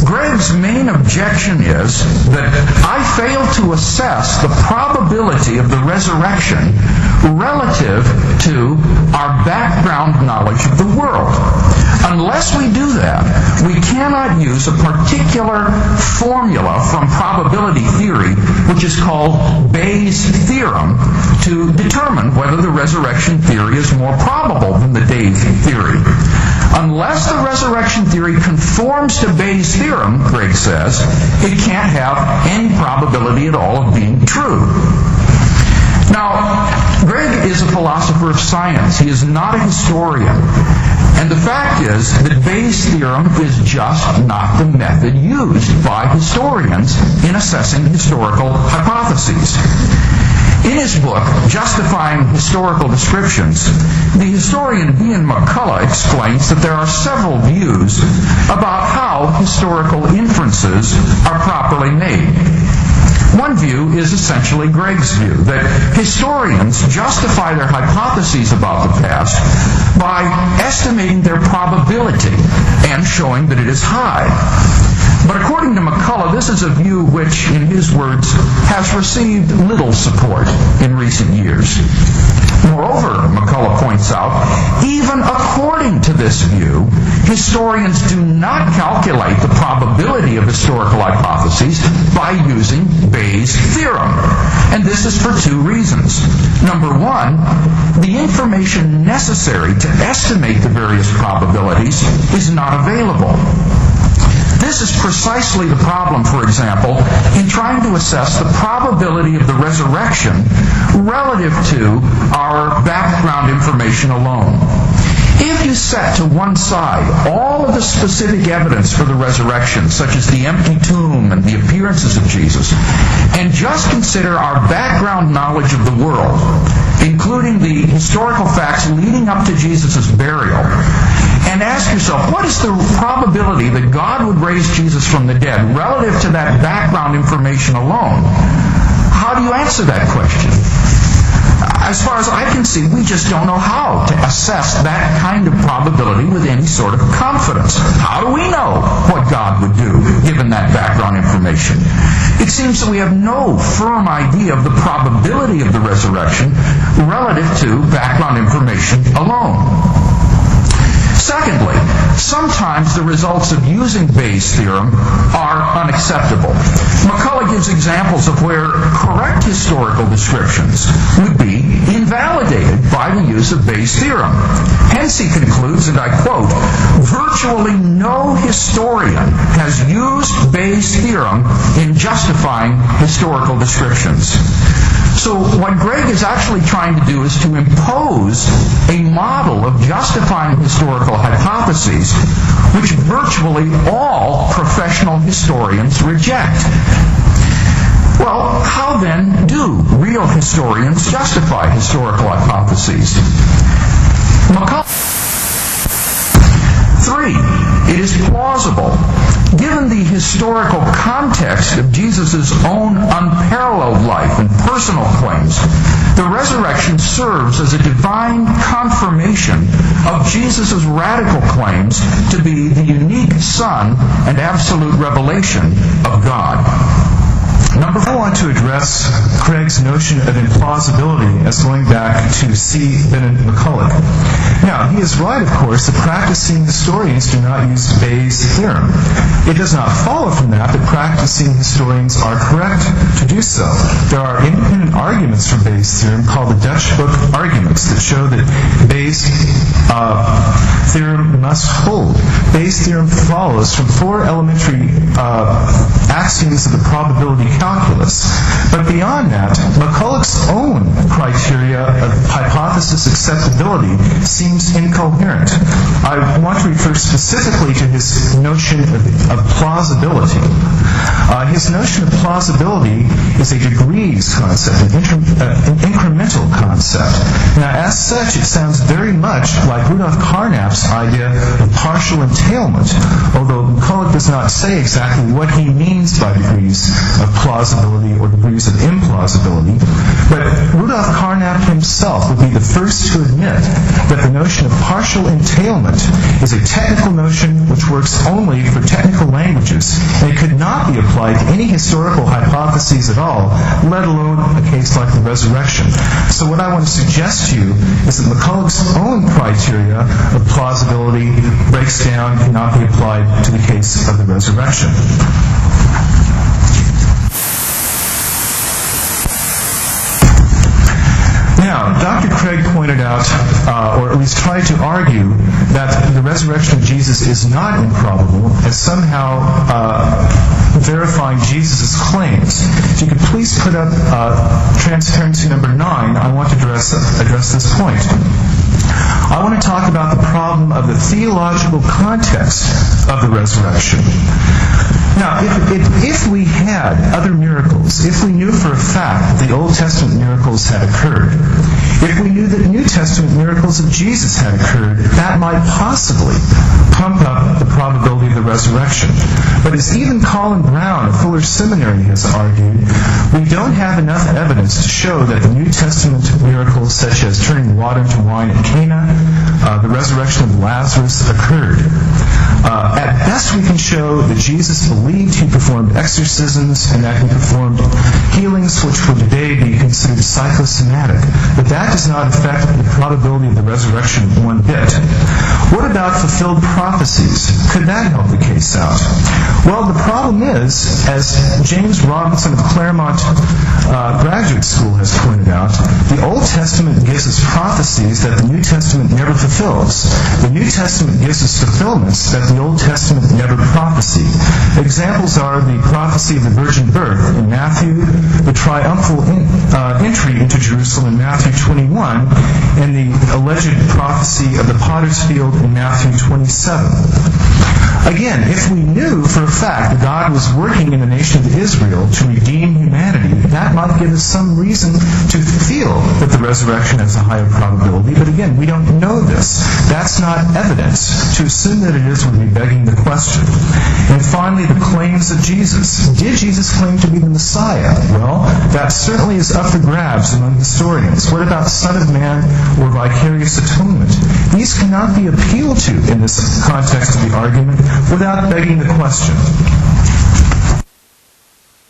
Greg's main objection is that I fail to assess the probability of the resurrection relative to our background knowledge of the world. Unless we do that, we cannot use a particular formula from probability theory, which is called Bayes' Theorem, to determine whether the resurrection theory is more probable than the Bayes theory. Unless the resurrection theory conforms to Bayes' theorem, Greg says, it can't have any probability at all of being true. Now, Greg is a philosopher of science. He is not a historian. And the fact is that Bayes' theorem is just not the method used by historians in assessing historical hypotheses. In his book, Justifying Historical Descriptions, the historian Ian McCullough explains that there are several views about how historical inferences are properly made. One view is essentially Greg's view, that historians justify their hypotheses about the past by estimating their probability and showing that it is high. But according to McCullough, this is a view which, in his words, has received little support in recent years. Moreover, McCullough points out, even according to this view, historians do not calculate the probability of historical hypotheses by using Bayes' theorem. And this is for two reasons. Number one, the information necessary to estimate the various probabilities is not available. This is precisely the problem, for example, in trying to assess the probability of the resurrection relative to our background information alone. If you set to one side all of the specific evidence for the resurrection, such as the empty tomb and the appearances of Jesus, and just consider our background knowledge of the world, including the historical facts leading up to Jesus' burial, and ask yourself, what is the probability that God would raise Jesus from the dead relative to that background information alone? How do you answer that question? As far as I can see, we just don't know how to assess that kind of probability with any sort of confidence. How do we know what God would do given that background information? It seems that we have no firm idea of the probability of the resurrection relative to background information alone. Secondly, sometimes the results of using Bayes' theorem are unacceptable. McCullough gives examples of where correct historical descriptions would be invalidated by the use of Bayes' theorem. Hence he concludes, and I quote, "Virtually no historian has used Bayes' theorem in justifying historical descriptions." So what Greg is actually trying to do is to impose a model of justifying historical hypotheses which virtually all professional historians reject. Well, how then do real historians justify historical hypotheses? Three, it is plausible. Given the historical context of Jesus' own unparalleled life and personal claims, the resurrection serves as a divine confirmation of Jesus' radical claims to be the unique Son and absolute revelation of God. Number 4, I want to address Craig's notion of implausibility as going back to C. Bennet McCullough. Now, he is right, of course, that practicing historians do not use Bayes' theorem. It does not follow from that practicing historians are correct to do so. There are independent arguments from Bayes' theorem called the Dutch book Arguments that show that Bayes' theorem must hold. Bayes' theorem follows from 4 elementary axioms of the probability calculus. But beyond that, McCullough's own criteria of hypothesis acceptability seems incoherent. I want to refer specifically to his notion of plausibility. His notion of plausibility is a degrees concept, an incremental concept. Now, as such, it sounds very much like Rudolf Carnap's idea of partial entailment, although McCullough does not say exactly what he means by degrees of plausibility or degrees of implausibility, but Rudolf Carnap himself would be the first to admit that the notion of partial entailment is a technical notion which works only for technical languages, and it could not be applied to any historical hypotheses at all, let alone a case like the resurrection. So what I want to suggest to you is that McCulloch's own criteria of plausibility breaks down, cannot be applied to the case of the resurrection. Now, Dr. Craig pointed out, or at least tried to argue, that the resurrection of Jesus is not improbable as somehow verifying Jesus' claims. If you could please put up transparency number 9, I want to address this point. I want to talk about the problem of the theological context of the resurrection. Now, if we had other miracles, if we knew for a fact that the Old Testament miracles had occurred, if we knew that New Testament miracles of Jesus had occurred, that might possibly pump up the probability of the resurrection. But as even Colin Brown of Fuller Seminary has argued, we don't have enough evidence to show that the New Testament miracles, such as turning water into wine at Cana, the resurrection of Lazarus, occurred. At best, we can show that Jesus believed he performed exorcisms and that he performed healings which would today be considered psychosomatic. But that does not affect the probability of the resurrection one bit. What about fulfilled prophecies? Could that help the case out? Well, the problem is, as James Robinson of Claremont Graduate School has pointed out, the Old Testament gives us prophecies that the New Testament never fulfills. The New Testament gives us fulfillments that the Old Testament never prophesied. Examples are the prophecy of the virgin birth in Matthew, the triumphal entry into Jerusalem in Matthew 21, and the alleged prophecy of the potter's field in Matthew 27. Again, if we knew for a fact that God was working in the nation of Israel to redeem humanity, that might give us some reason to feel that the resurrection has a higher probability. But again, we don't know this. That's not evidence. To assume that it is would be begging the question. And finally, the claims of Jesus. Did Jesus claim to be the Messiah? Well, that certainly is up for grabs among historians. What about Son of Man or vicarious atonement? These cannot be appealed to in this context of the argument without begging the question.